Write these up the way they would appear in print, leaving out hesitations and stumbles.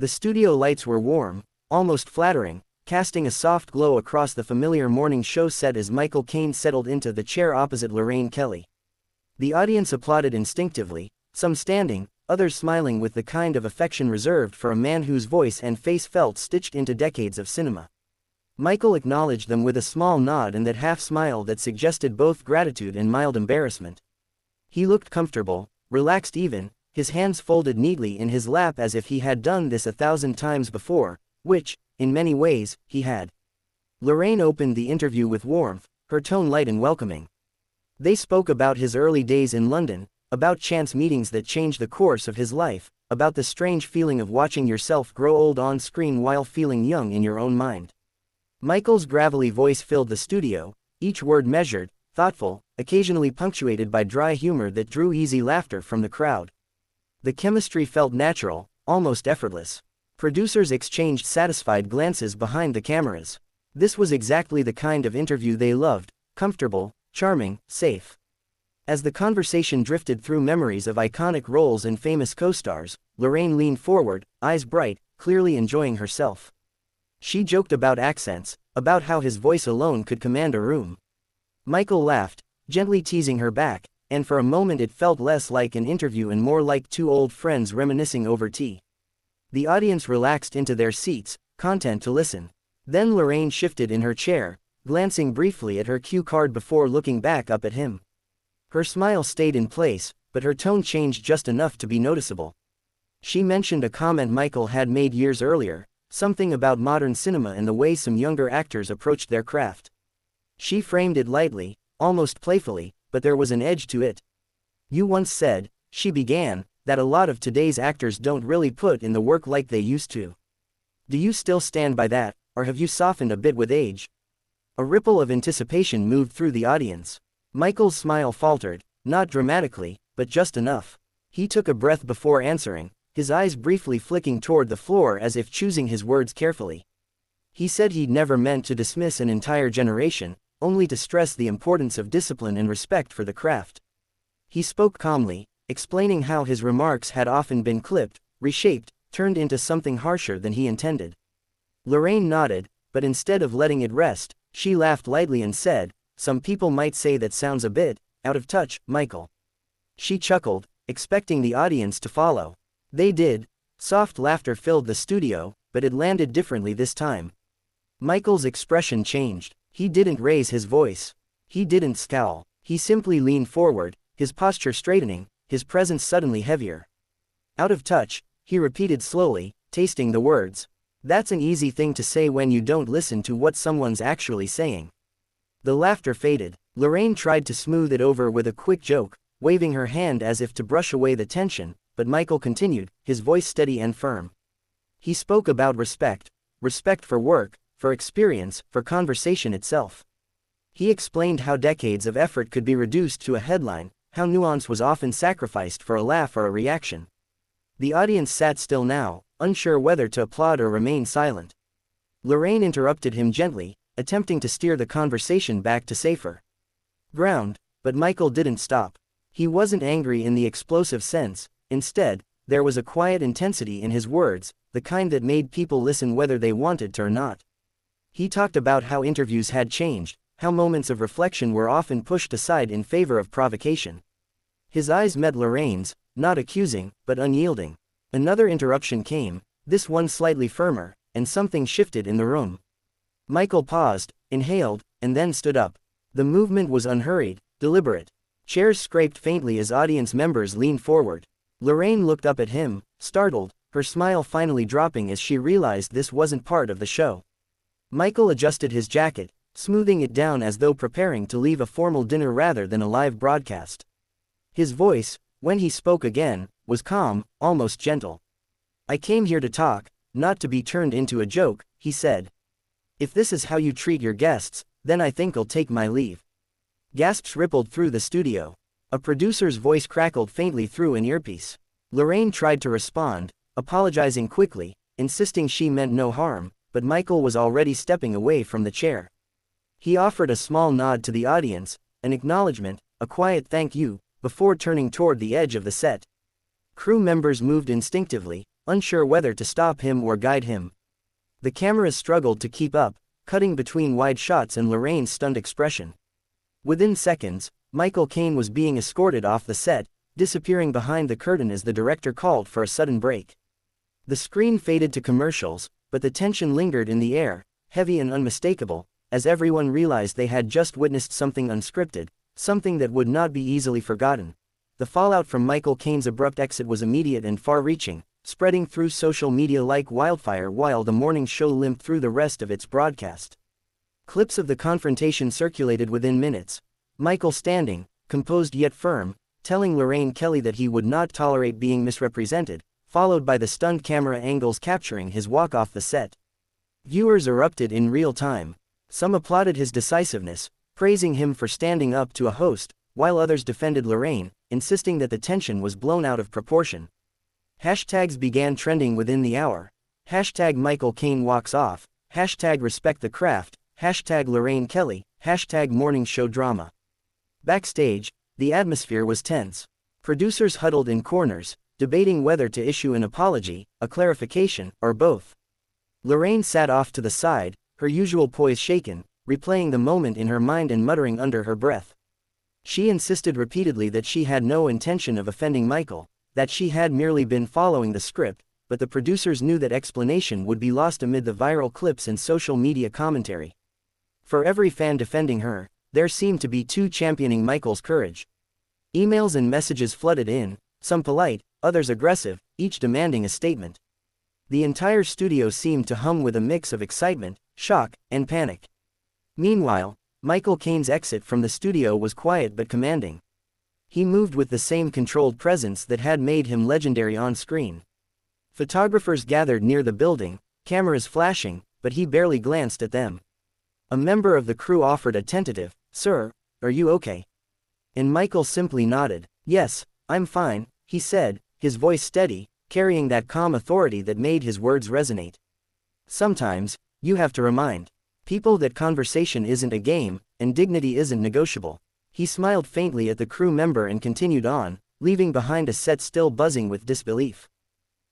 The studio lights were warm, almost flattering, casting a soft glow across the familiar morning show set as Michael Caine settled into the chair opposite Lorraine Kelly. The audience applauded instinctively, some standing, others smiling with the kind of affection reserved for a man whose voice and face felt stitched into decades of cinema. Michael acknowledged them with a small nod and that half smile that suggested both gratitude and mild embarrassment. He looked comfortable, relaxed even, his hands folded neatly in his lap as if he had done this 1,000 times before, which, in many ways, he had. Lorraine opened the interview with warmth, her tone light and welcoming. They spoke about his early days in London, about chance meetings that changed the course of his life, about the strange feeling of watching yourself grow old on screen while feeling young in your own mind. Michael's gravelly voice filled the studio, each word measured, thoughtful, occasionally punctuated by dry humor that drew easy laughter from the crowd. The chemistry felt natural, almost effortless. Producers exchanged satisfied glances behind the cameras. This was exactly the kind of interview they loved, comfortable, charming, safe. As the conversation drifted through memories of iconic roles and famous co-stars, Lorraine leaned forward, eyes bright, clearly enjoying herself. She joked about accents, about how his voice alone could command a room. Michael laughed, gently teasing her back, and for a moment it felt less like an interview and more like two old friends reminiscing over tea. The audience relaxed into their seats, content to listen. Then Lorraine shifted in her chair, glancing briefly at her cue card before looking back up at him. Her smile stayed in place, but her tone changed just enough to be noticeable. She mentioned a comment Michael had made years earlier, something about modern cinema and the way some younger actors approached their craft. She framed it lightly, almost playfully, but there was an edge to it. "You once said," she began, "that a lot of today's actors don't really put in the work like they used to. Do you still stand by that, or have you softened a bit with age?" A ripple of anticipation moved through the audience. Michael's smile faltered, not dramatically, but just enough. He took a breath before answering, his eyes briefly flicking toward the floor as if choosing his words carefully. He said he'd never meant to dismiss an entire generation, only to stress the importance of discipline and respect for the craft. He spoke calmly, explaining how his remarks had often been clipped, reshaped, turned into something harsher than he intended. Lorraine nodded, but instead of letting it rest, she laughed lightly and said, "Some people might say that sounds a bit out of touch, Michael." She chuckled, expecting the audience to follow. They did. Soft laughter filled the studio, but it landed differently this time. Michael's expression changed. He didn't raise his voice. He didn't scowl. He simply leaned forward, his posture straightening, his presence suddenly heavier. "Out of touch," he repeated slowly, tasting the words. "That's an easy thing to say when you don't listen to what someone's actually saying." The laughter faded. Lorraine tried to smooth it over with a quick joke, waving her hand as if to brush away the tension, but Michael continued, his voice steady and firm. He spoke about respect for work, for experience, for conversation itself. He explained how decades of effort could be reduced to a headline, how nuance was often sacrificed for a laugh or a reaction. The audience sat still now, unsure whether to applaud or remain silent. Lorraine interrupted him gently, attempting to steer the conversation back to safer ground, but Michael didn't stop. He wasn't angry in the explosive sense. Instead, there was a quiet intensity in his words, the kind that made people listen whether they wanted to or not. He talked about how interviews had changed, how moments of reflection were often pushed aside in favor of provocation. His eyes met Lorraine's, not accusing, but unyielding. Another interruption came, this one slightly firmer, and something shifted in the room. Michael paused, inhaled, and then stood up. The movement was unhurried, deliberate. Chairs scraped faintly as audience members leaned forward. Lorraine looked up at him, startled, her smile finally dropping as she realized this wasn't part of the show. Michael adjusted his jacket, smoothing it down as though preparing to leave a formal dinner rather than a live broadcast. His voice, when he spoke again, was calm, almost gentle. "I came here to talk, not to be turned into a joke," he said. "If this is how you treat your guests, then I think I'll take my leave." Gasps rippled through the studio. A producer's voice crackled faintly through an earpiece. Lorraine tried to respond, apologizing quickly, insisting she meant no harm, but Michael was already stepping away from the chair. He offered a small nod to the audience, an acknowledgement, a quiet thank you, before turning toward the edge of the set. Crew members moved instinctively, unsure whether to stop him or guide him. The cameras struggled to keep up, cutting between wide shots and Lorraine's stunned expression. Within seconds, Michael Caine was being escorted off the set, disappearing behind the curtain as the director called for a sudden break. The screen faded to commercials, but the tension lingered in the air, heavy and unmistakable, as everyone realized they had just witnessed something unscripted, something that would not be easily forgotten. The fallout from Michael Caine's abrupt exit was immediate and far-reaching, spreading through social media like wildfire while the morning show limped through the rest of its broadcast. Clips of the confrontation circulated within minutes. Michael standing, composed yet firm, telling Lorraine Kelly that he would not tolerate being misrepresented, followed by the stunned camera angles capturing his walk off the set. Viewers erupted in real time. Some applauded his decisiveness, praising him for standing up to a host, while others defended Lorraine, insisting that the tension was blown out of proportion. Hashtags began trending within the hour. Hashtag Michael Caine walks off, hashtag respect the craft, hashtag Lorraine Kelly, hashtag morning show drama. Backstage, the atmosphere was tense. Producers huddled in corners, debating whether to issue an apology, a clarification, or both. Lorraine sat off to the side, her usual poise shaken, replaying the moment in her mind and muttering under her breath. She insisted repeatedly that she had no intention of offending Michael, that she had merely been following the script, but the producers knew that explanation would be lost amid the viral clips and social media commentary. For every fan defending her, there seemed to be two championing Michael's courage. Emails and messages flooded in, some polite, others aggressive, each demanding a statement. The entire studio seemed to hum with a mix of excitement, shock, and panic. Meanwhile, Michael Caine's exit from the studio was quiet but commanding. He moved with the same controlled presence that had made him legendary on screen. Photographers gathered near the building, cameras flashing, but he barely glanced at them. A member of the crew offered a tentative, "Sir, are you okay?" And Michael simply nodded. "Yes, I'm fine," he said, his voice steady, carrying that calm authority that made his words resonate. Sometimes, you have to remind people that conversation isn't a game, and dignity isn't negotiable. He smiled faintly at the crew member and continued on, leaving behind a set still buzzing with disbelief.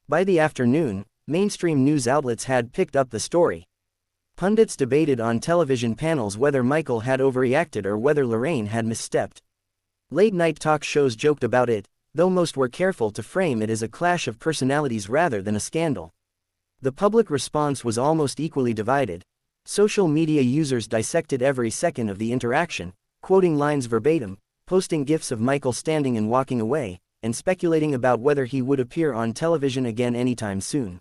By the afternoon, mainstream news outlets had picked up the story. Pundits debated on television panels whether Michael had overreacted or whether Lorraine had misstepped. Late-night talk shows joked about it, though most were careful to frame it as a clash of personalities rather than a scandal. The public response was almost equally divided. Social media users dissected every second of the interaction, quoting lines verbatim, posting gifs of Michael standing and walking away, and speculating about whether he would appear on television again anytime soon.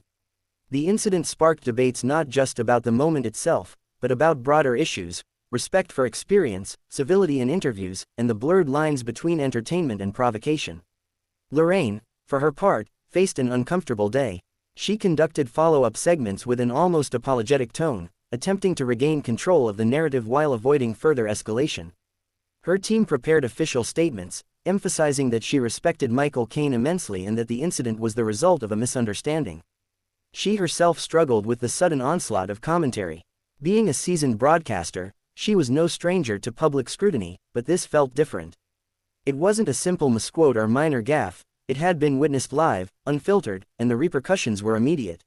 The incident sparked debates not just about the moment itself, but about broader issues: respect for experience, civility in interviews, and the blurred lines between entertainment and provocation. Lorraine, for her part, faced an uncomfortable day. She conducted follow-up segments with an almost apologetic tone, attempting to regain control of the narrative while avoiding further escalation. Her team prepared official statements, emphasizing that she respected Michael Caine immensely and that the incident was the result of a misunderstanding. She herself struggled with the sudden onslaught of commentary. Being a seasoned broadcaster, she was no stranger to public scrutiny, but this felt different. It wasn't a simple misquote or minor gaffe, it had been witnessed live, unfiltered, and the repercussions were immediate.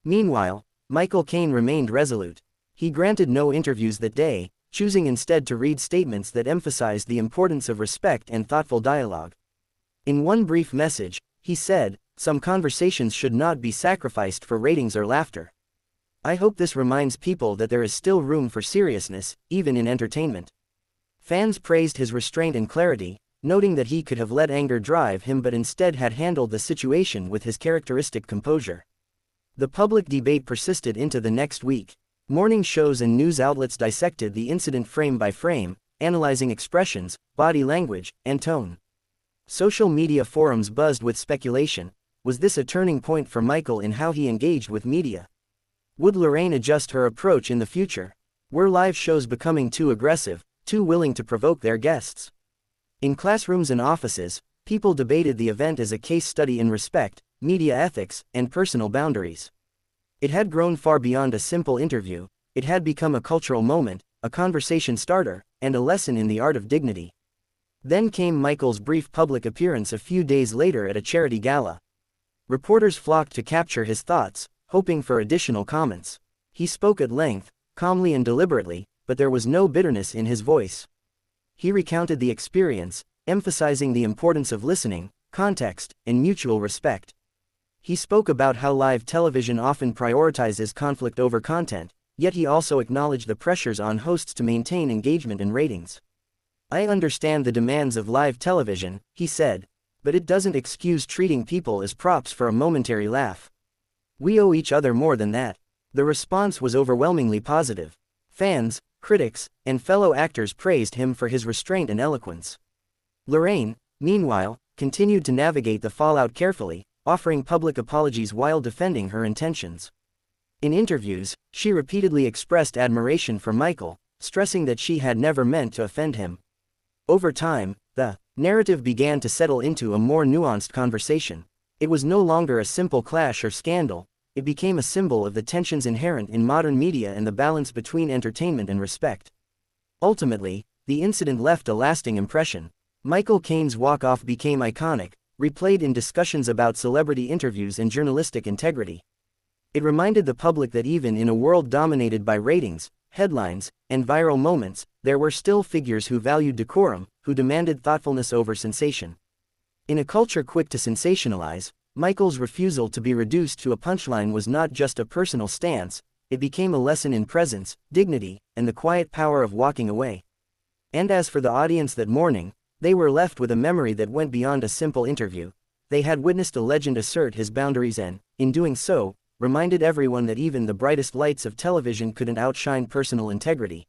Meanwhile, Michael Caine remained resolute. He granted no interviews that day, choosing instead to read statements that emphasized the importance of respect and thoughtful dialogue. In one brief message, he said, "Some conversations should not be sacrificed for ratings or laughter. I hope this reminds people that there is still room for seriousness, even in entertainment." Fans praised his restraint and clarity, noting that he could have let anger drive him but instead had handled the situation with his characteristic composure. The public debate persisted into the next week. Morning shows and news outlets dissected the incident frame by frame, analyzing expressions, body language, and tone. Social media forums buzzed with speculation. Was this a turning point for Michael in how he engaged with media? Would Lorraine adjust her approach in the future? Were live shows becoming too aggressive, too willing to provoke their guests? In classrooms and offices, people debated the event as a case study in respect, media ethics, and personal boundaries. It had grown far beyond a simple interview. It had become a cultural moment, a conversation starter, and a lesson in the art of dignity. Then came Michael's brief public appearance a few days later at a charity gala. Reporters flocked to capture his thoughts, hoping for additional comments. He spoke at length, calmly and deliberately, but there was no bitterness in his voice. He recounted the experience, emphasizing the importance of listening, context, and mutual respect. He spoke about how live television often prioritizes conflict over content, yet he also acknowledged the pressures on hosts to maintain engagement and ratings. "I understand the demands of live television," he said, "but it doesn't excuse treating people as props for a momentary laugh. We owe each other more than that." The response was overwhelmingly positive. Fans, critics, and fellow actors praised him for his restraint and eloquence. Lorraine, meanwhile, continued to navigate the fallout carefully, offering public apologies while defending her intentions. In interviews, she repeatedly expressed admiration for Michael, stressing that she had never meant to offend him. Over time, the narrative began to settle into a more nuanced conversation. It was no longer a simple clash or scandal, it became a symbol of the tensions inherent in modern media and the balance between entertainment and respect. Ultimately, the incident left a lasting impression. Michael Caine's walk-off became iconic, replayed in discussions about celebrity interviews and journalistic integrity. It reminded the public that even in a world dominated by ratings, headlines, and viral moments, there were still figures who valued decorum, who demanded thoughtfulness over sensation. In a culture quick to sensationalize, Michael's refusal to be reduced to a punchline was not just a personal stance, it became a lesson in presence, dignity, and the quiet power of walking away. And as for the audience that morning, they were left with a memory that went beyond a simple interview. They had witnessed a legend assert his boundaries and, in doing so, reminded everyone that even the brightest lights of television couldn't outshine personal integrity.